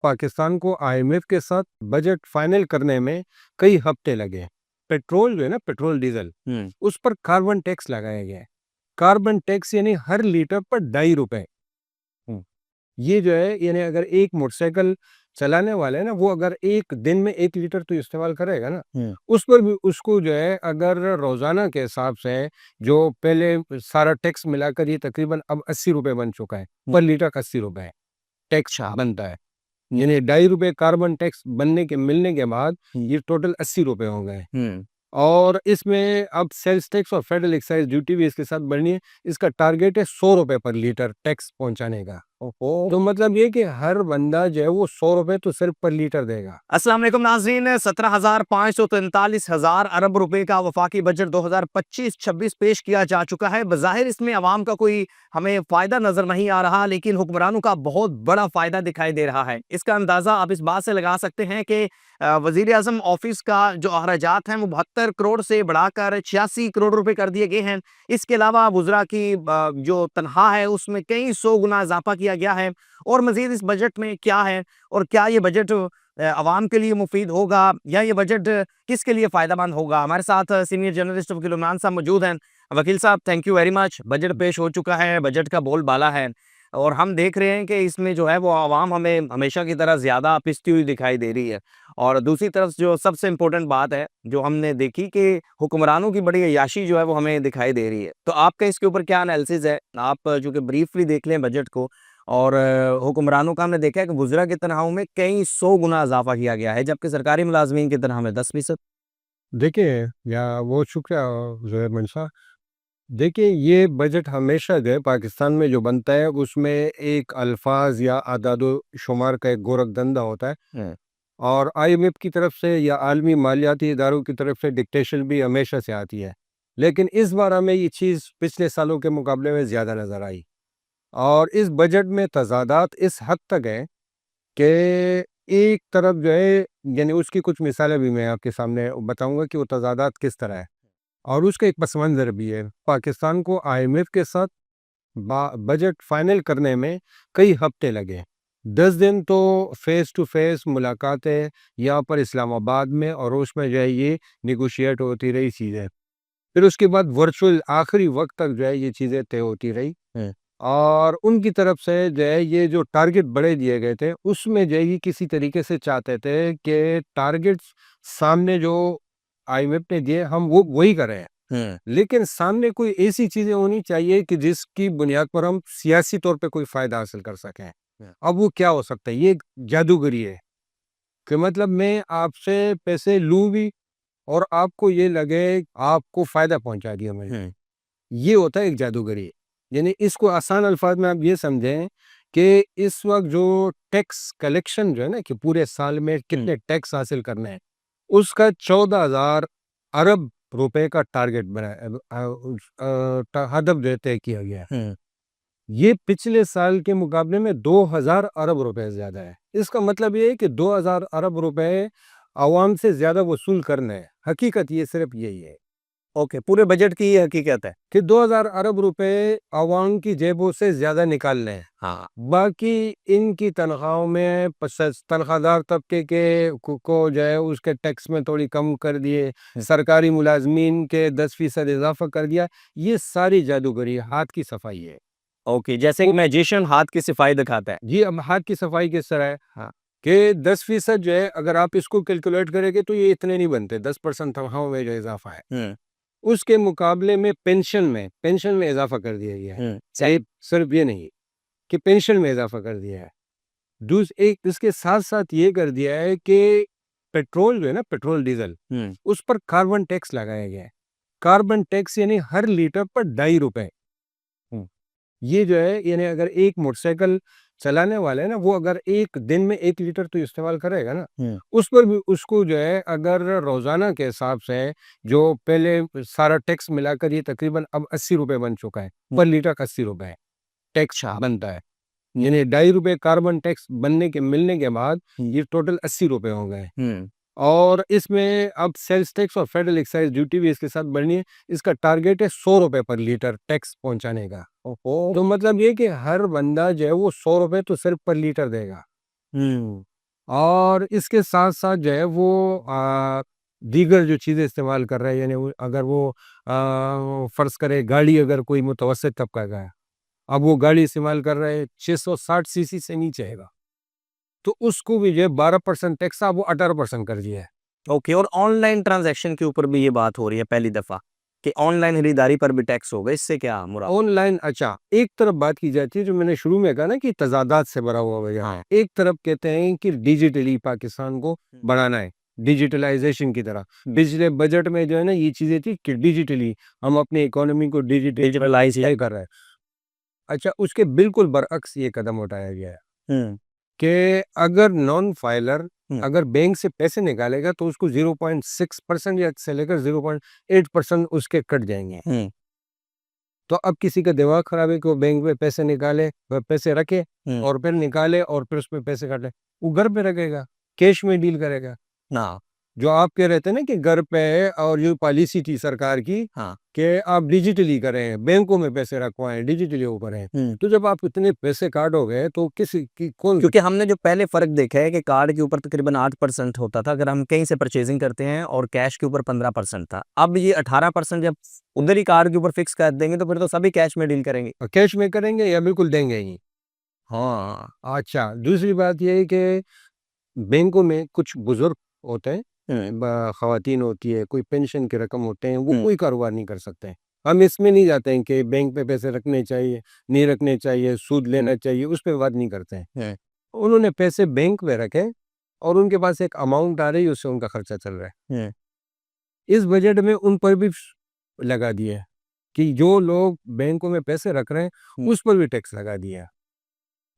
पाकिस्तान को आईएमएफ के साथ बजट फाइनल करने में कई हफ्ते लगे। पेट्रोल जो है ना, पेट्रोल डीजल, उस पर कार्बन टैक्स लगाया गया है। कार्बन टैक्स यानी हर लीटर पर ₹2.5। ये जो है यानी अगर एक मोटरसाइकिल चलाने वाला है ना, वो अगर एक दिन में 1 लीटर तो इस्तेमाल करेगा ना, उस पर भी उसको जो है अगर रोजाना के हिसाब से जो पहले सारा टैक्स मिलाकर ये तकरीबन अब ₹80 बन चुका है, पर लीटर का ₹80 टैक्स बनता है। यानी ₹2.5 कार्बन टैक्स बनने के मिलने के बाद ये टोटल ₹80 हो गए। और इसमें अब सेल्स टैक्स और फेडरल एक्साइज ड्यूटी भी इसके साथ बढ़नी है। इसका टारगेट है ₹100 पर लीटर टैक्स पहुंचाने का। तो मतलब ये कि हर बंदा जो है वो ₹100 तो सिर्फ पर लीटर देगा। अस्सलाम वालेकुम नाज़रीन, 17,543 अरब रुपए का वफाकी बजट 2025-26 पेश किया जा चुका है। बज़ाहिर इसमें आवाम का कोई हमें फ़ायदा नज़र नहीं आ रहा, लेकिन हुक्मरानों का बहुत बड़ा फ़ायदा दिखाई दे रहा है। इसका अंदाज़ा आप इस बात से लगा सकते हैं कि वज़ीर आज़म ऑफिस का जो अखराजात हैं वो 72 करोड़ से बढ़ाकर 86 करोड़ रुपए कर दिए गए हैं। इसके अलावा वुज़रा की जो तनख्वाह है उसमें कई 100 गुना इजाफा किया गया है। और मज़ीद इस बजट में क्या है और क्या ये बजट अवाम के लिए मुफीद होगा या ये बजट किसके लिए फ़ायदेमंद होगा? हमारे साथ सीनियर जर्नलिस्ट वकील उमरान साहब मौजूद हैं। वकील साहब, thank you very much. Budget पेश हो चुका है, बजट का बोलबाला है और हम देख रहे हैं कि इसमें जो है वो आवाम हमें हमेशा की तरह ज़्यादा पिसती हुई दिखाई दे रही है। और दूसरी तरफ जो सबसे इम्पोर्टेंट बात है, जो हमने देखी कि हुक्मरानों की बड़ी अय्याशी जो है वो हमें दिखाई दे रही है। तो आपका इसके ऊपर क्या एनालिसिस है? आप चूँकि ब्रीफली देख लें बजट को, और हुक्मरानों का हमने देखा है कि वुज़रा की तनख्वाहों में कई 100 गुना इज़ाफ़ा किया गया है, जबकि सरकारी मुलाज़मीन की तनख्वाह में 10%। देखिए, या वो शुक्रिया ज़ुहैर मंशा साहब। देखिए, ये बजट हमेशा जो है पाकिस्तान में जो बनता है उसमें एक अल्फाज या आदाद-ओ-शुमार का एक गोरखधंधा होता है। और आईएमएफ की तरफ से या आलमी मालियाती इदारों की तरफ से डिक्टेशन भी हमेशा से आती है। लेकिन इस बार हमें ये चीज़ पिछले सालों के मुकाबले में ज़्यादा नज़र आई। और इस बजट में तज़ादात इस हद तक है कि एक तरफ जो है, यानी उसकी कुछ मिसालें भी मैं आपके सामने बताऊंगा कि वो तज़ादात किस तरह है। और उसका एक पस मंज़र भी है। पाकिस्तान को आईएमएफ के साथ बजट फाइनल करने में कई हफ्ते लगे। 10 दिन तो फेस टू फेस मुलाकातें यहाँ पर इस्लामाबाद में, और उसमें जो है ये निगोशिएट होती रही चीज़ें। फिर उसके बाद वर्चुअल आखिरी वक्त तक जो है ये चीज़ें तय होती रही। और उनकी तरफ से जो है ये जो टारगेट बड़े दिए गए थे उसमें जो है ये किसी तरीके से चाहते थे कि टारगेट्स सामने जो आईएमएफ ने दिए हम वो वही करें। लेकिन सामने कोई ऐसी चीजें होनी चाहिए कि जिसकी बुनियाद पर हम सियासी तौर पे कोई फायदा हासिल कर सकें। अब वो क्या हो सकता है? ये एक जादूगरी है कि मतलब मैं आपसे पैसे लूं भी और आपको ये लगे आपको फायदा पहुंचा दिया मैंने। ये होता है एक जादूगरी। यानी इसको आसान अल्फाज में आप ये समझें कि इस वक्त जो टैक्स कलेक्शन जो है ना, कि पूरे साल में कितने टैक्स हासिल करने हैं, उसका 14,000 अरब रुपए का टारगेट हदफ जो है तय किया गया है। ये पिछले साल के मुकाबले में 2,000 अरब रुपए ज्यादा है। इसका मतलब ये है कि 2,000 अरब रुपए आवाम से ज्यादा वसूल करने हैं। हकीकत ये सिर्फ यही है ओके, पूरे बजट की ये हकीकत है। कि 2,000 अरब रुपए आवाम की जेबों से ज्यादा निकालने हैं। हाँ। बाकी इनकी तनख्वाहों में तनख्वाहदार तबके के को जो है उसके टैक्स में थोड़ी कम कर दिए, सरकारी मुलाजमीन के 10% इजाफा कर दिया। ये सारी जादूगरी हाथ की सफाई है। ओके, जैसे एक मैजिशियन हाथ की सफाई दिखाता है। जी, अब हाथ की सफाई किस तरह है हाँ। कि 10% जो है अगर आप इसको कैलकुलेट करेंगे तो ये इतने नहीं बनते। 10% तनख्वाहों में जो इजाफा है उसके मुकाबले में पेंशन में इजाफा कर दिया गया है। सिर्फ ये नहीं कि पेंशन में इजाफा कर दिया है, एक इसके साथ साथ ये कर दिया है कि पेट्रोल जो है ना, पेट्रोल डीजल, उस पर कार्बन टैक्स लगाया गया है। कार्बन टैक्स यानी हर लीटर पर ₹2.5। ये जो है यानी अगर एक मोटरसाइकिल चलाने वाला है ना, वो अगर एक दिन में 1 लीटर तो इस्तेमाल करेगा ना, उस पर भी उसको जो है अगर रोजाना के हिसाब से जो पहले सारा टैक्स मिलाकर ये तकरीबन अब ₹80 बन चुका है, पर लीटर का ₹80 टैक्स बनता है। यानी ₹2.5 कार्बन टैक्स बनने के मिलने के बाद ये टोटल ₹80 हो गए। और इसमें अब सेल्स टैक्स और फेडरल एक्साइज ड्यूटी भी इसके साथ बढ़नी है। इसका टारगेट है ₹100 पर लीटर टैक्स पहुंचाने का। तो मतलब ये कि हर बंदा जो है वो ₹100 तो सिर्फ पर लीटर देगा। और इसके साथ-साथ जो है वो दीगर जो चीज़ें इस्तेमाल कर रहा है, यानी वो अगर वो फ़र्ज़ करें गाड़ी अगर कोई मुतवस्सित तबका का है, अब वो गाड़ी इस्तेमाल कर रहा है 660 सीसी से नीचे है, तो उसको भी जो है 12% टैक्स था, वो 18% कर दिया है। ओके, और ऑनलाइन ट्रांजैक्शन के ऊपर भी ये बात हो रही है पहली दफ़ा कि ऑनलाइन खरीदारी पर भी टैक्स होगा, इससे क्या मुराद? ऑनलाइन अच्छा, एक तरफ बात की जाती है जो मैंने शुरू में कहा ना कि तज़ादात से भरा हुआ है यहाँ। हाँ। एक तरफ कहते हैं कि डिजिटली पाकिस्तान को हुँ। बढ़ाना है, डिजिटलाइज़ेशन की तरफ। हुँ। पिछले बजट में जो है ना ये चीज़ें थी कि डिजिटली हम अपनी इकोनॉमी को डिजिटलाइज़ डिजिटलाइज़ कर रहे हैं। अच्छा, उसके बिल्कुल बरअक्स ये कदम उठाया गया है हुँ, कि अगर नॉन फाइलर हुँ, अगर बैंक से पैसे निकालेगा तो उसको 0.6% या से लेकर 0.8% उसके कट जाएँगे। हुँ, तो अब किसी का दिमाग खराब है कि वो बैंक में पैसे निकाले, वह पैसे रखे हुँ। और फिर निकाले और फिर उसमें पैसे काटे। वो घर पे रखेगा, कैश में डील करेगा। हाँ, जो आप कह रहे थे ना कि घर पे और जो पॉलिसी थी सरकार की हाँ। कि आप डिजिटली करें, बैंकों में पैसे रखवाएँ, डिजिटली वो करें। हुँ। तो जब आप इतने पैसे काटोगे तो किसी की कौन क्योंकि हमने जो पहले फ़र्क देखा है कि कार्ड के ऊपर तकरीबन 8% होता था, अगर हम कहीं से परचेज़िंग करते हैं और कैश के ऊपर 15% था। अब ये 18% जब उधर ही कार्ड के ऊपर फिक्स कर देंगे, तो फिर तो सभी कैश में डील करेंगे। कैश में करेंगे या बिल्कुल देंगे ही? हाँ। अच्छा, दूसरी बात ये है कि बैंकों में कुछ बुज़ुर्ग होते हैं, हुँ, ख़वातीन होती है, कोई पेंशन की रकम होते हैं, वो हुँ, कोई कारोबार नहीं कर सकते हैं। हम इसमें नहीं जाते हैं कि बैंक पे पैसे रखने चाहिए, नहीं रखने चाहिए, सूद लेना चाहिए, उस पे बात नहीं करते हैं। हुँ, उन्होंने पैसे बैंक में रखे और उनके पास एक अमाउंट आ रही है, उससे उनका खर्चा चल रहा है। हुँ, इस बजट में उन पर भी लगा दिया है कि जो लोग बैंकों में पैसे रख रहे हैं, हुँ, उस पर भी टैक्स लगा दिया है।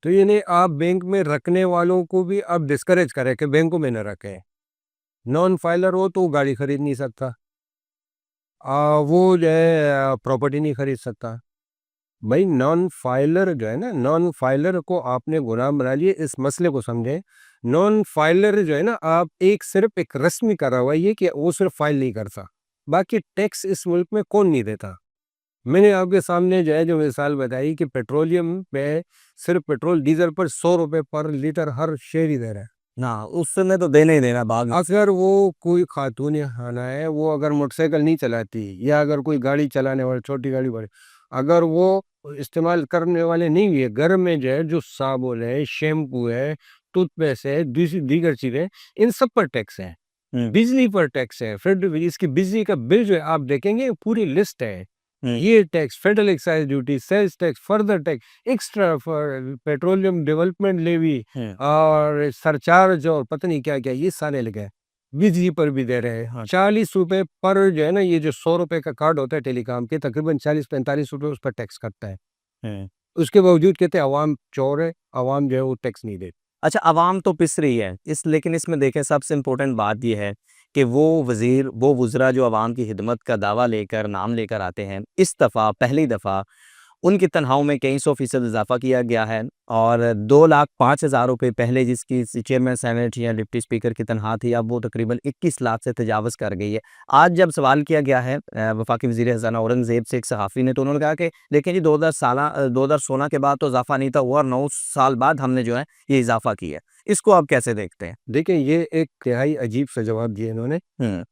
तो यानी आप बैंक में रखने वालों को भी अब डिस्करेज करें कि बैंकों में न रखें। नॉन फाइलर हो तो वो गाड़ी खरीद नहीं सकता। वो जो है प्रॉपर्टी नहीं खरीद सकता। भाई नॉन फाइलर जो है ना, नॉन फाइलर को आपने गुलाम बना लिए, इस मसले को समझें। नॉन फाइलर जो है ना, आप एक सिर्फ एक रस्मी कार्रवाई है कि वो सिर्फ फाइल नहीं करता। बाकी टैक्स इस मुल्क में कौन नहीं देता? मैंने आपके सामने जो है जो मिसाल बताई कि पेट्रोलियम पे सिर्फ पेट्रोल डीजल पर 100 रुपए पर लीटर हर शहरी दे रहा है। ना उस समय तो देना ही देना बाद में। अगर वो कोई खातून या खाना है, वो अगर मोटरसाइकिल नहीं चलाती या अगर कोई गाड़ी चलाने वाले छोटी गाड़ी वाले, अगर वो इस्तेमाल करने वाले नहीं भी है, घर में जो है जो साबुन है, शैम्पू है, टूथपेस्ट है, दूसरी दीगर चीज़ें, इन सब पर टैक्स है। हुँ, बिजली पर टैक्स है, फिर इसकी बिजली का बिल जो है आप देखेंगे पूरी लिस्ट है। हुँ, ये tax, federal excise duty, sales tax, further tax, extra for petroleum development levy हुँ, और सरचार्ज और पता नहीं क्या-क्या ये सारे लगे हैं। बिजली पर भी दे रहे हैं। हाँ, 40 रुपए पर जो है ना, ये जो 100 रुपए का कार्ड होता है टेलीकॉम के, तकरीबन 40-45 रुपए उस पर टैक्स कटता है। हुँ। उसके बावजूद कहते हैं अवाम चोर है, अवाम जो है वो टैक्स नहीं देती। अच्छा, अवाम तो पिस रही है, इस लेकिन इसमें देखें सबसे इम्पोर्टेंट बात ये है कि वो वज़ीर, वो वुज़रा जो अवाम की खिदमत का दावा लेकर, नाम लेकर आते हैं, इस दफ़ा पहली दफ़ा उनकी तनख्वाहों में कई सौ फ़ीसद इज़ाफ़ा किया गया है और 2,05,000 रुपए पहले जिसकी चेयरमैन सेनेट या डिप्टी स्पीकर की तनख्वाह थी, अब वो तकरीबन 21 लाख से तजावज़ कर गई है। आज जब सवाल किया गया है वफ़ाकी वज़ीर ख़ज़ाना औरंगज़ेब से एक सहाफ़ी ने, तो उन्होंने कहा कि देखें जी 2016 के बाद तो इज़ाफ़ा नहीं था हुआ और 9 साल बाद हमने जो है ये इज़ाफ़ा किया है। इसको आप कैसे देखते हैं? देखिए, ये एक तिहाई अजीब-सा जवाब दिया इन्होंने। हुँ,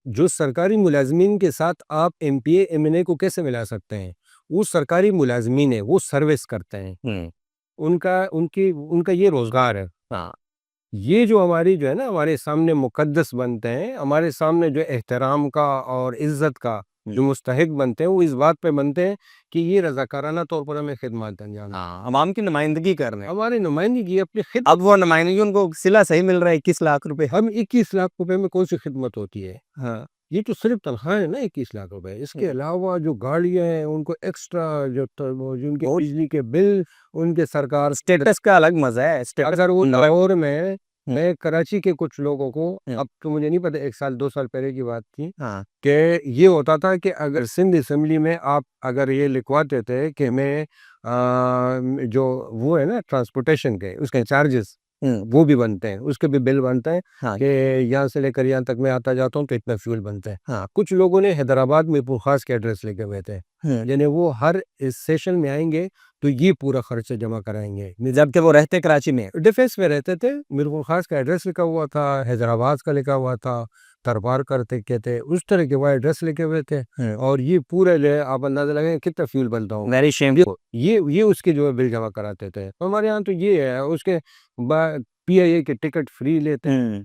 जो सरकारी मुलाज़मीन के साथ आप एमपीए, एमएनए को कैसे मिला सकते हैं? वो सरकारी मुलाज़मीन है, वो सर्विस करते हैं। हुँ, उनका ये रोज़गार है। हाँ, ये जो हमारी जो है ना, हमारे सामने मुक़द्दस बनते हैं, हमारे सामने जो एहतराम का और इज़्ज़त का हुँ, जो मुस्तहिक बनते हैं, वो इस बात पे बनते हैं कि ये रज़ाकाराना तौर पर हमें खिदमत अंजाम दें। हाँ, अवाम की नुमाइंदगी कर रहे हैं। हमारी नुमाइंदगी अपनी खिद अब वो नुमाइंदगी उनको सिला सही मिल रहा है 21 लाख रुपए। हम 21 लाख रुपए में कौन-सी खिदमत होती है? हाँ, ये तो सिर्फ़ तनख़्वाह है ना 21 लाख रुपए। इसके हुँ, अलावा जो गाड़ियाँ हैं, उनको एक्स्ट्रा जो वो जो उनके बहुत बिजली के बिल, उनके सरकार स्टेटस का अलग मज़ा है, स्टेटस अगर वो न लाहौर में हुँ, मैं कराची के कुछ लोगों को, हुँ, अब तो मुझे नहीं पता 1 साल 2 साल पहले की बात थी, हाँ, कि ये होता था कि अगर सिंध असेंबली में आप अगर ये लिखवाते थे कि मैं जो वो है ना ट्रांसपोर्टेशन के उसके चार्जेस हुँ, वो भी बनते हैं, उसके भी बिल बनते हैं हाँ, कि यहाँ से लेकर यहाँ तक मैं आता जाता हूँ तो इतना फ्यूल बनता है। हाँ, कुछ लोगों ने हैदराबाद में मीरपुर ख़ास के एड्रेस लिखे हुए थे, हुँ, यानी वो हर इस सेशन में आएँगे तो ये पूरा खर्चा जमा कराएंगे। जबकि वो रहते कराची में। डिफेंस में रहते थे, मिर्पुर खास का एड्रेस लिखा हुआ था, हैदराबाद का लिखा हुआ था, तरबार करते कहते उस तरह के वो एड्रेस लिखे हुए थे। और ये पूरे जो है आप अंदाजा लगाएं कितना फ्यूल बनता हो। Very shameful. ये उसके जो है बिल जमा कराते थे। तो हमारे यहाँ तो ये है, उसके बाद PIA के टिकट फ्री लेते हैं,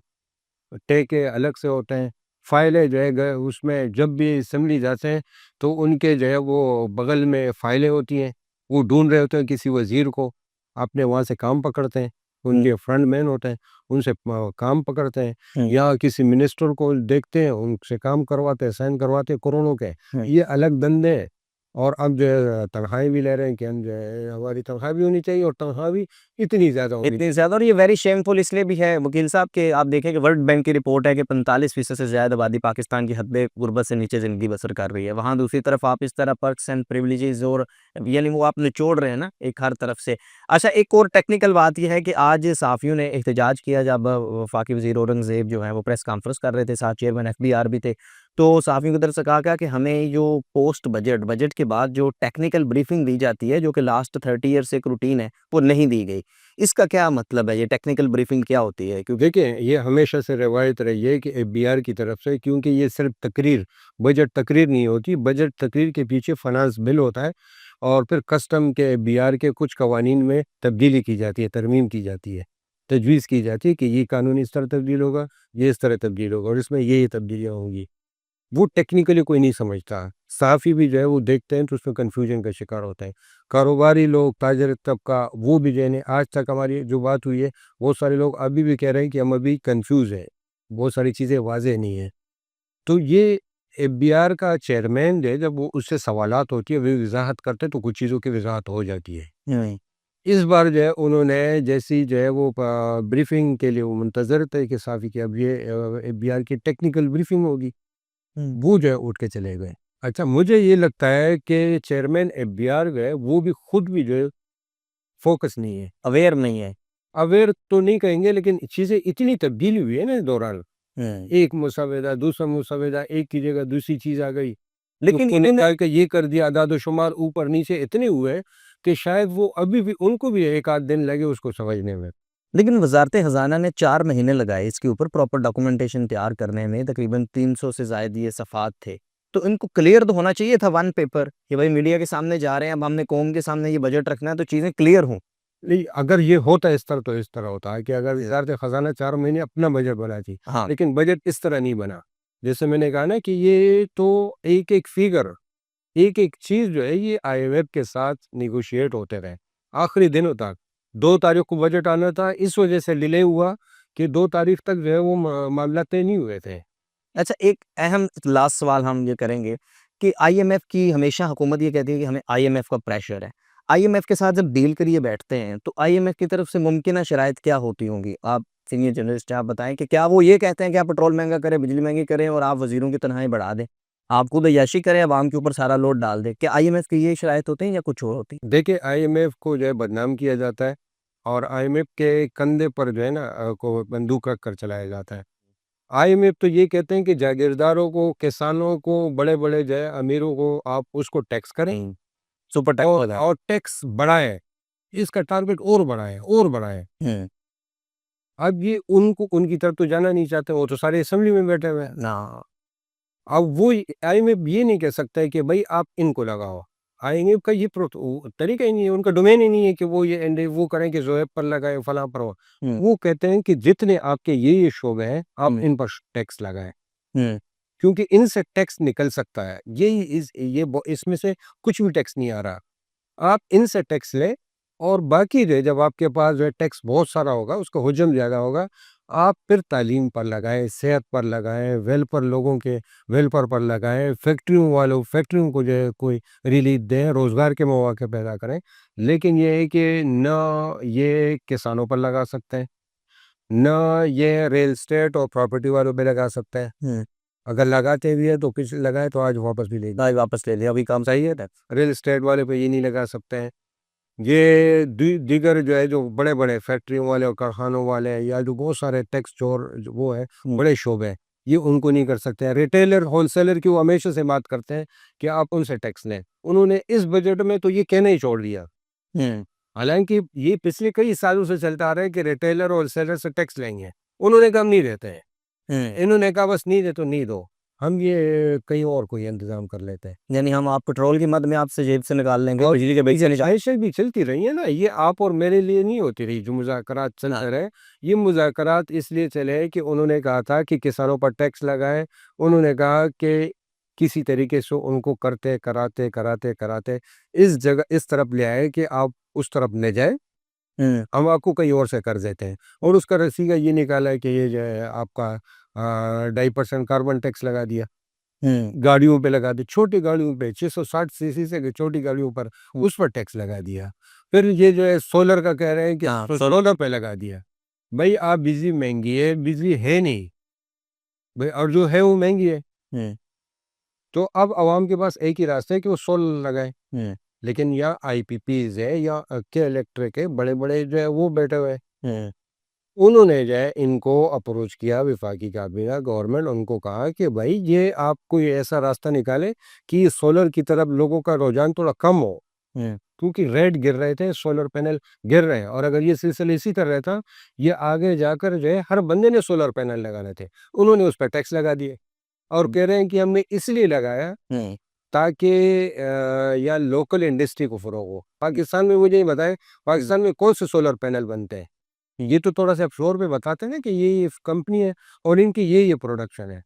टेके अलग से होते हैं, फाइलें जो है उसमें जब भी असेंबली जाते हैं तो उनके जो है वो बगल में फाइलें होती हैं, वो ढूंढ रहे होते हैं किसी वजीर को, अपने वहाँ से काम पकड़ते हैं, उनके फ्रंट मैन होते हैं, उनसे काम पकड़ते हैं, या किसी मिनिस्टर को देखते हैं उनसे काम करवाते हैं, साइन करवाते हैं करोड़ों के। ये अलग धंधे हैं। और अब जो है तनख्वाहें भी ले रहे हैं कि हम जो है हमारी तनख्वाह भी होनी चाहिए, और तनख्वाह भी इतनी ज़्यादा होनी इतनी ज़्यादा, और ये वेरी शेमफुल इसलिए भी है वकील साहब कि आप देखें कि वर्ल्ड बैंक की रिपोर्ट है कि 45% से ज़्यादा आबादी पाकिस्तान की हद गुर्बत से नीचे ज़िंदगी बसर कर रही है। वहाँ दूसरी तरफ आप इस तरह पर्क्स एंड प्रिविलेजेस और यानी वो आप निचोड़ रहे हैं ना एक हर तरफ से। अच्छा, एक और टेक्निकल बात ये है कि आज सहाफ़ियों ने एहतजाज किया जब वफाकी वज़ीर औरंगज़ेब जो है वो प्रेस कॉन्फ्रेंस कर रहे थे, साथ चेयरमैन FBR भी थे। तो सहाफ़ियों की तरफ से कहा गया कि हमें जो पोस्ट बजट के बाद जो टेक्निकल ब्रीफिंग दी जाती है, जो कि लास्ट 30 ईयर से एक रूटीन है, वो नहीं दी गई। इसका क्या मतलब है? ये टेक्निकल ब्रीफिंग क्या होती है? क्योंकि देखिए, ये हमेशा से रवायत रही है कि FBR की तरफ से, क्योंकि ये सिर्फ तकरीर, बजट तकरीर नहीं होती, बजट तकरीर के पीछे फाइनेंस बिल होता है, और फिर कस्टम के FBR के कुछ कवानीन में तब्दीली की जाती है, तरमीम की जाती है, तजवीज़ की जाती है कि ये कानून इस तरह तब्दील होगा, ये इस तरह तब्दील होगा, और इसमें ये तब्दीलियाँ होंगी। वो टेक्निकली कोई नहीं समझता। सहाफ़ी भी जो है वो देखते हैं तो उसमें कन्फ्यूजन का शिकार होते हैं। कारोबारी लोग, ताजर तबका, वो भी जो है ना, आज तक हमारी जो बात हुई है, बहुत सारे लोग अभी भी कह रहे हैं कि हम अभी कन्फ्यूज़ हैं, बहुत सारी चीज़ें वाज़ेह नहीं हैं। तो ये FBR का चेयरमैन जो है, जब वो उससे सवालात होती है, वो वज़ाहत करते हैं तो कुछ चीज़ों की वज़ाहत हो जाती है। हुँ, इस बार जो है उन्होंने जैसी जो है वो ब्रीफिंग के लिए वो मुंतज़र थे कि सहाफ़ी की अब ये FBR की टेक्निकल ब्रीफिंग होगी। हुँ। वो जो है उठ के चले गए। अच्छा, मुझे ये लगता है कि चेयरमैन FBR गए, वो भी खुद भी जो है फ़ोकस नहीं है। अवेयर नहीं है। अवेयर तो नहीं कहेंगे, लेकिन चीज़ें इतनी तब्दील हुई है ना इस दौरान। हुँ। एक मुसव्वदा, दूसरा मुसव्वदा, एक की जगह दूसरी चीज़ आ गई। तो लेकिन उन्होंने इन कहा कि ये कर दिया, अदाद-ओ-शुमार ऊपर-नीचे इतने हुए कि शायद वो अभी भी उनको भी 1 आध दिन लगे उसको समझने में। लेकिन वज़ारत-ए-ख़ज़ाना ने 4 महीने लगाए इसके ऊपर प्रॉपर डॉक्यूमेंटेशन तैयार करने में, तकरीबन 300 से ज़ायद ये सफ़हात थे। तो इनको क्लियर तो होना चाहिए था वन पेपर कि भाई मीडिया के सामने जा रहे हैं, अब हमने कौम के सामने ये बजट रखना है तो चीज़ें क्लियर हों। नहीं, अगर ये होता इस तरह तो इस तरह होता है कि अगर वज़ारत-ए-ख़ज़ाना 4 महीने अपना बजट बनाती, हाँ। लेकिन बजट इस तरह नहीं बना। जैसे मैंने कहा ना कि ये तो एक-एक फ़िगर, एक-एक चीज़ जो है ये IMF के साथ नेगोशिएट होते रहे, आखिरी दिनों तक। 2 तारीख को बजट आना था, इस वजह से डिले हुआ कि 2 तारीख तक जो है वो मामला तय नहीं हुए थे। अच्छा, एक अहम लास्ट सवाल हम ये करेंगे कि आईएमएफ की हमेशा हुकूमत ये कहती है कि हमें आईएमएफ का प्रेशर है। आईएमएफ के साथ जब डील करिए बैठते हैं, तो आईएमएफ की तरफ से मुमकिन शराइत क्या होती होंगी? आप सीनियर जर्नलिस्ट हैं, आप बताएँ कि क्या वो ये कहते हैं कि आप पेट्रोल महँगा करें, बिजली महँगी करें और आप वज़ीरों की तनख्वाहें बढ़ा दें? आप खुद अय्याशी करें, अवाम के ऊपर सारा लोड डाल दें। क्या आईएमएफ की ये शराइत होती हैं या कुछ और होती हैं? देखिए, IMF को जो है बदनाम किया जाता है, और IMF के कंधे पर जो है ना को बंदूक रख कर चलाया जाता है। IMF तो ये कहते हैं कि जागीरदारों को, किसानों को, बड़े-बड़े जो है अमीरों को आप उसको टैक्स करें, सुपर टैक्स और हो जाए। और टैक्स बढ़ाएँ, इसका टारगेट और बढ़ाएँ और बढ़ाएँ। हुँ, अब ये उनको उनकी तरफ तो जाना नहीं चाहते, वो तो सारे असेंबली में बैठे हुए हैं। ना। अब वो IMF ये नहीं कह सकता है कि भई आप इनको लगाओ। IMF का ये तरीका ही नहीं है, उनका डोमेन ही नहीं है कि वो ये वो करें कि ज़ोएब पर लगाएँ, फलाँ पर हो। हुँ, वो कहते हैं कि जितने आपके ये शोबे हैं, आप हुँ, इन पर टैक्स लगाएँ, हुँ, क्योंकि इनसे टैक्स निकल सकता है। यही इसमें से कुछ भी टैक्स नहीं आ रहा। आप इनसे टैक्स लें, और बाकी जो है जब आपके पास जो है टैक्स बहुत सारा होगा, उसका हुजम ज़्यादा होगा, आप फिर तालीम पर लगाएँ, सेहत पर लगाएँ, लोगों के वेलफेयर पर लगाएँ, फैक्ट्रियों को जो है कोई रिलीफ़ दें, रोज़गार के मौके पैदा करें। लेकिन ये है कि ना ये किसानों पर लगा सकते हैं, ना ये रियल एस्टेट और प्रॉपर्टी वालों पे लगा सकते हैं। हुँ। अगर लगाते भी हैं तो पिछ लगाएँ तो आज वापस भी ले लें। दाई वापस ले लिया, अभी काम सही है ना? रियल एस्टेट वाले पे ये नहीं लगा सकते हैं। ये दीगर जो है जो बड़े-बड़े फैक्ट्रियों वाले और कारखानों वाले हैं, या जो बहुत सारे टैक्स चोर जो वो है, हुँ। बड़े शोबे हैं, ये उनको नहीं कर सकते हैं। रिटेलर, होलसेलर की वो हमेशा से बात करते हैं कि आप उनसे टैक्स लें। उन्होंने इस बजट में तो ये कहना ही छोड़ दिया। हम्म हालांकि ये पिछले कई सालों से चलता आ रहा है कि रिटेलर और सेलर से टैक्स लेंगे, उन्होंने कहा हम नहीं देते हैं, हम्म इन्होंने कहा बस नहीं दे तो नहीं दो, हम ये कहीं और कोई इंतजाम कर लेते हैं। यानी हम आप पेट्रोल की मद में आपसे जेब से निकाल लेंगे, और बिजली के बिल से निकाल। ऐसे भी चलती रही है ना, ये आप और मेरे लिए नहीं होती रही जो मुज़ाकरात चलते रहे। ये मुज़ाकरात इसलिए चले कि उन्होंने कहा था कि किसानों पर टैक्स लगाएं, उन्होंने कहा कि किसी तरीके से उनको करते कराते कराते कराते इस जगह इस तरफ ले आए कि आप उस तरफ न जाए, हम्म हम आपको कहीं और से कर देते हैं। और उसका रसीगा ये निकाला है कि ये जो है आपका 2.5% कार्बन टैक्स लगा दिया, हम्म गाड़ियों पे लगा दी, छोटी गाड़ियों पे 660 सीसी से छोटी गाड़ियों पर, हम्म, उस पर टैक्स लगा दिया। फिर ये जो है सोलर का कह रहे हैं कि हाँ सोलर पे लगा दिया। भाई आप बिजली महंगी है, बिजली है नहीं भाई, और जो है वो महंगी है। हम्म तो अब आवाम के पास एक ही रास्ता है कि वो सोलर लगाए। हम्म लेकिन या आईपीपीज है या के इलेक्ट्रिक है, बड़े बड़े जो है वो बैठे हुए हैं। हम्म उन्होंने जो है इनको अप्रोच किया, विफाकी काबीना गवर्नमेंट, उनको कहा कि भाई ये आप कोई ऐसा रास्ता निकाले कि सोलर की तरफ लोगों का रुझान थोड़ा कम हो, हम्म क्योंकि रेट गिर रहे थे, सोलर पैनल गिर रहे हैं, और अगर ये सिलसिला इसी तरह रहता, ये आगे जाकर जो है हर बंदे ने सोलर पैनल लगाने थे। उन्होंने उस पर टैक्स लगा दिए और कह रहे हैं कि हमने इसलिए लगाया हम्म ताकि या लोकल इंडस्ट्री को फ़रोग़ हो। पाकिस्तान में मुझे ये बताएं, पाकिस्तान में कौन से सोलर पैनल बनते हैं? ये तो थोड़ा सा फ्लोर पे बताते हैं ना कि ये कंपनी है और इनकी ये प्रोडक्शन है,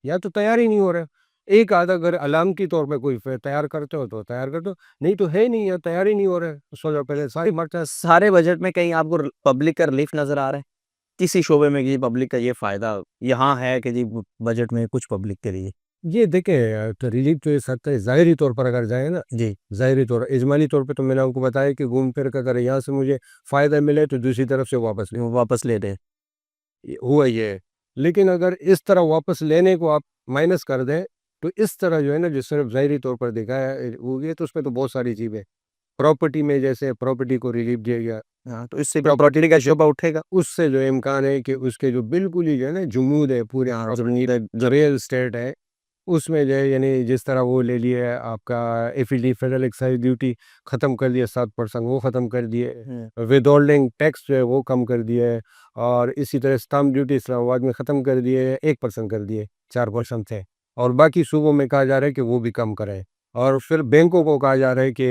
या तो तैयार ही नहीं हो रहा। एक आधा अगर अलामती तौर पे कोई तैयार करते हो तो तैयार कर दो, नहीं तो है ही नहीं, या तैयार ही नहीं हो रहा है, सोलर पैनल सारी मरता है। सारे बजट में कहीं आपको पब्लिक का रिलीफ नजर आ रहा है किसी शोबे में कि पब्लिक का ये फायदा यहाँ है कि जी बजट में कुछ पब्लिक के लिए। ये देखें तो रिलीफ तो ये सकता है ज़ाहिरी तौर पर अगर जाए ना, जी ज़ाहिरी तौर इजमाली तौर पे तो मैंने आपको बताया कि घूम फिर कर अगर यहाँ से मुझे फ़ायदा मिले तो दूसरी तरफ से वापस ले, वो वापस ले रहे। हुआ ये है। लेकिन अगर इस तरह वापस लेने को आप माइनस कर दें, तो इस तरह जो है ना, जो सिर्फ ज़ाहिरी तौर पर देखा है वो ये, तो उसमें तो बहुत सारी चीज़ें, प्रॉपर्टी में जैसे प्रॉपर्टी को रिलीफ दिया गया, हाँ तो इससे प्रॉपर्टी प्रॉपर्टी का शोभा उठेगा। उससे जो इम्कान है कि उसके जो बिल्कुल ही जो है ना जमूद है पूरे हाँ प्रॉपर्टी का, जो रियल एस्टेट है उसमें जो है, यानी जिस तरह वो ले लिया आपका एफईडी फेडरल एक्साइज ड्यूटी ख़त्म कर दिया, 7% वो ख़त्म कर दिए, हम्म विदहोल्डिंग टैक्स जो है वो कम कर दिया है, और इसी तरह स्टाम्प ड्यूटी इस्लामाबाद में ख़त्म कर दिए, 1% कर दिए, 4% थे, और बाकी सूबों में कहा जा रहा है कि वो भी कम करें। और फिर बैंकों को कहा जा रहा है कि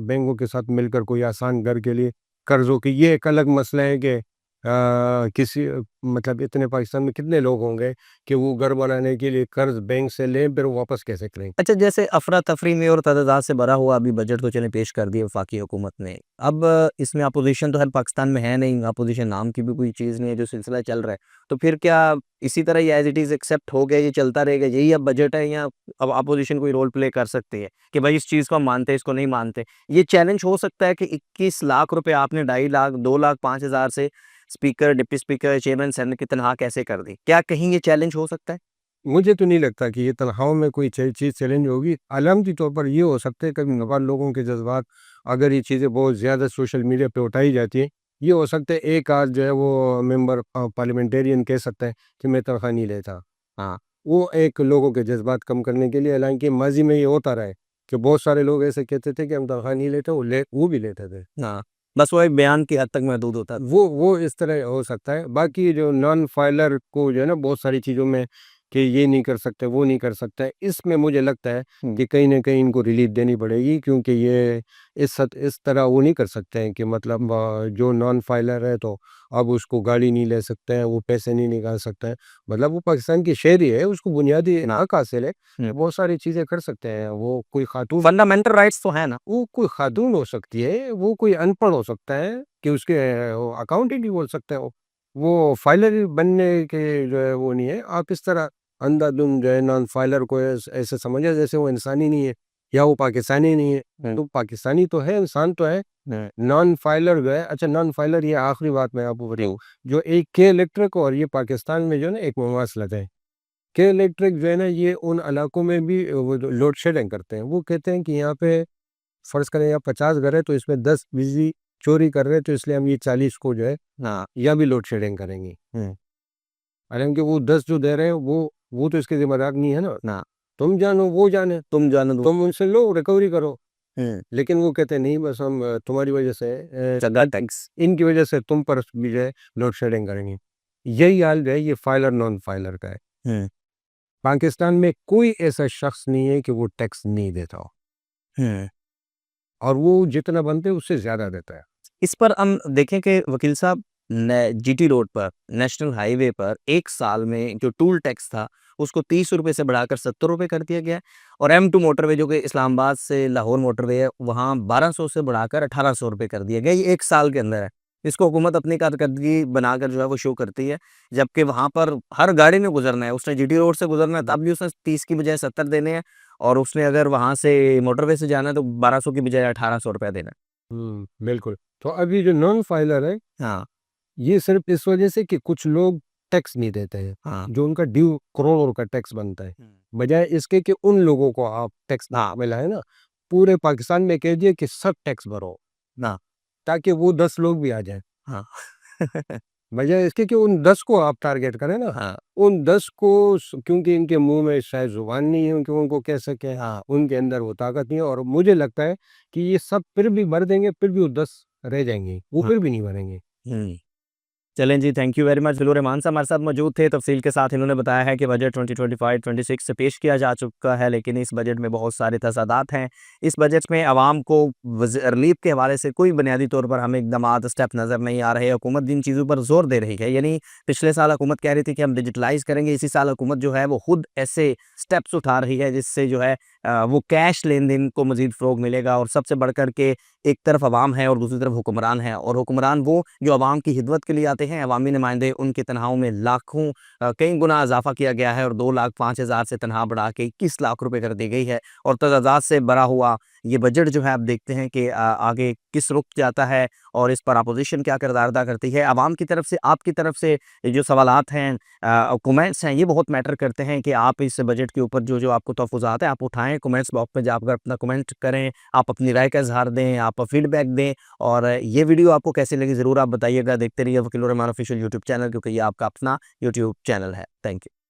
बैंकों के साथ मिलकर कोई आसान घर के लिए कर्ज़ों की, ये एक अलग मसला है कि किसी मतलब इतने पाकिस्तान में कितने लोग होंगे कि वो घर बनाने के लिए कर्ज बैंक से लें, फिर वो वापस कैसे करेंगे? अच्छा जैसे अफरा-तफरी में और तजादाद से भरा हुआ अभी बजट तो चलें पेश कर दिया वफाकी हुकूमत ने। अब इसमें अपोज़िशन तो है पाकिस्तान में है नहीं, अपोज़िशन नाम की भी कोई चीज़ नहीं है, जो सिलसिला चल रहा है। तो फिर क्या इसी तरह ये एज़ इट इज़ एक्सेप्ट हो गया, ये चलता रहेगा, यही अब बजट है या अब अपोज़िशन कोई रोल प्ले कर सकती है कि भाई इस चीज़ को हम मानते हैं, इसको नहीं मानते? ये चैलेंज हो सकता है कि 21 लाख रुपए आपने 2.5 लाख, 2 लाख 5 हज़ार से speaker, deputy speaker, chairman senate की तनख्वाह कैसे कर दी? क्या कहीं ये चैलेंज हो सकता है? मुझे तो नहीं लगता कि ये तनख्वाहों में कोई चीज़ चैलेंज होगी। अलामती तौर पर ये हो सकता है कभी कभार लोगों के जज़्बात, अगर ये चीज़ें बहुत ज़्यादा सोशल मीडिया पे उठाई जाती हैं, ये हो सकता है एक आध जो है वो मेंबर पार्लियामेंटेरियन कह सकता है कि मैं तनख्वाह नहीं लेता। हाँ, वो एक लोगों के जज़्बात कम करने के लिए, हालाँकि माज़ी में ये होता रहा है कि बहुत सारे लोग ऐसे कहते थे कि हम तनख्वाह नहीं लेते, वो भी लेते थे। हाँ, बस वो एक बयान की हद तक महदूद होता है। वो इस तरह हो सकता है। बाकी जो नॉन फाइलर को जो है ना बहुत सारी चीज़ों में कि ये नहीं कर सकते, वो नहीं कर सकते, इसमें मुझे लगता है कि कहीं न कहीं इनको रिलीफ़ देनी पड़ेगी, क्योंकि ये इस तरह वो नहीं कर सकते हैं कि मतलब जो नॉन फाइलर है तो अब उसको गाड़ी नहीं ले सकते हैं, वो पैसे नहीं निकाल सकते हैं। मतलब वो पाकिस्तान की शहरी है, उसको बुनियादी हक हासिल है, हुँ। बहुत सारी चीज़ें कर सकते हैं। वो कोई खातून, फंडामेंटल राइट्स तो हैं ना? वो कोई खातून हो सकती है, वो कोई अनपढ़ हो सकता है कि उसके वो अकाउंटेंट ही बोल सकते हो। वो फाइलर बनने के जो है वो नहीं है। आप इस तरह अंधाधुंध जो है नॉन फाइलर को ऐसे समझे जैसे वो इंसानी नहीं है या वो पाकिस्तानी नहीं है। हुँ, तो पाकिस्तानी तो है, इंसान तो है। हुँ, नॉन फाइलर जो है, अच्छा नॉन फाइलर, ये आखिरी बात मैं आपको जी, बताऊँ, जो एक के इलेक्ट्रिक और ये पाकिस्तान में जो है ना एक मसला है। के इलेक्ट्रिक जो है ना ये उन इलाकों में भी वो लोड शेडिंग करते हैं। वो कहते हैं कि यहाँ पे फ़र्ज़ करें यहाँ 50 घर है तो इसमें 10 बिजली चोरी कर रहे हैं, तो इसलिए हम ये 40 को जो है हाँ, यहाँ भी लोड शेडिंग करेंगे। हुँ, हालाँकि वो 10 जो दे रहे हैं वो तो इसके ज़िम्मेदार नहीं है ना। ना तुम जानो वो जाने, तुम जाने दो। तुम उनसे लो रिकवरी करो। लेकिन वो कहते हैं नहीं बस हम तुम्हारी वजह से जगह टैक्स इनकी वजह से तुम पर भी जो है लोड शेडिंग करेंगे। यही हाल जो है ये फाइलर नॉन फाइलर का है। पाकिस्तान में कोई ऐसा शख्स नहीं है कि वो टैक्स नहीं देता हो, और वो जितना बनते हैं उससे ज़्यादा देता है। इस पर हम देखें कि वकील साहब जीटी रोड पर नेशनल हाईवे पर एक साल में जो टूल टैक्स था उसको 30 रुपए से बढ़ाकर 70 रुपए कर दिया गया है, और M2 मोटरवे जो कि इस्लामाबाद से लाहौर मोटरवे है वहाँ 1200 से बढ़ाकर 1800 रुपए कर दिया गया। ये एक साल के अंदर है। इसको हुकूमत अपनी कारकर्दगी बनाकर जो है वो शो करती है, जबकि वहाँ पर हर गाड़ी ने गुजरना है। उसने जीटी रोड से गुजरना है तब भी उसने 30 की बजाय 70 देने हैं, और उसने अगर वहाँ से मोटरवे से जाना है तो 1200 की बजाय 1800 रुपया देना बिल्कुल। तो अभी जो नॉन फाइलर है है। हाँ, ये सिर्फ इस वजह से कि कुछ लोग टैक्स नहीं देते हैं, हाँ। जो उनका ड्यू करोड़ों का टैक्स बनता है, बजाय इसके कि उन लोगों को आप टैक्स हाँ, मिला है ना, पूरे पाकिस्तान में कह दिए कि सब टैक्स भरो, ना, ताकि वो 10 लोग भी आ जाएं, हाँ। बजाय इसके कि उन 10 को आप टारगेट करें ना, हाँ, उन 10 को क्योंकि इनके मुंह में शायद जुबान नहीं है कि उनको कह सके, हाँ। उनके अंदर वो ताकत नहीं है, और मुझे लगता है कि ये सब फिर भी भर देंगे, फिर भी वो 10 रह जाएंगे, वो हाँ। फिर भी नहीं भरेंगे। हुँ। चलें जी, थैंक यू वेरी मच। ज़ुलूर रहमान साहब हमारे साथ मौजूद थे। तफ़सील के साथ इन्होंने बताया है कि बजट 2025-26 से पेश किया जा चुका है, लेकिन इस बजट में बहुत सारे तज़ादात हैं। इस बजट में आवाम को रिलीफ के हवाले से कोई बुनियादी तौर पर हमें इक़दामात, स्टेप नज़र नहीं आ रहे। हुकूमत जिन चीज़ों पर ज़ोर दे रही है, यानी पिछले साल हुकूमत कह रही थी कि हम डिजिटलाइज़ करेंगे, इसी साल हुकूमत जो है वो खुद ऐसे स्टेप्स उठा रही है जिससे जो है वो कैश लेन-देन को मज़ीद फ़रोग़ मिलेगा। और सबसे बढ़कर के एक तरफ अवाम है और दूसरी तरफ हुक्मरान है, और हुक्मरान वो जो अवाम की खिदमत के लिए आते हैं, अवामी नुमाइंदे, उनकी तनख्वाहों में लाखों कई गुना इज़ाफ़ा किया गया है, और 2,05,000 से तनख्वाह बढ़ा के 21 लाख रुपए कर दी गई है। और तज़ादात से भरा हुआ ये बजट जो है आप देखते हैं कि आगे किस रुख जाता है, और इस पर अपोज़िशन क्या किरदार अदा करती है। अवाम की तरफ से, आपकी तरफ से जो सवालात हैं, कमेंट्स हैं, ये बहुत मैटर करते हैं कि आप इस बजट के ऊपर जो आपको तहफ़्फ़ुज़ात हैं आप उठाएँ, कमेंट्स बॉक्स में जाकर अपना कमेंट करें, आप अपनी राय का इज़हार दें, आप फीडबैक दें, और ये वीडियो आपको कैसी लगी ज़रूर आप बताइएगा। देखते रहिए वकील रहमान ऑफिशियल यूट्यूब चैनल, क्योंकि ये आपका अपना यूट्यूब चैनल है। Thank you.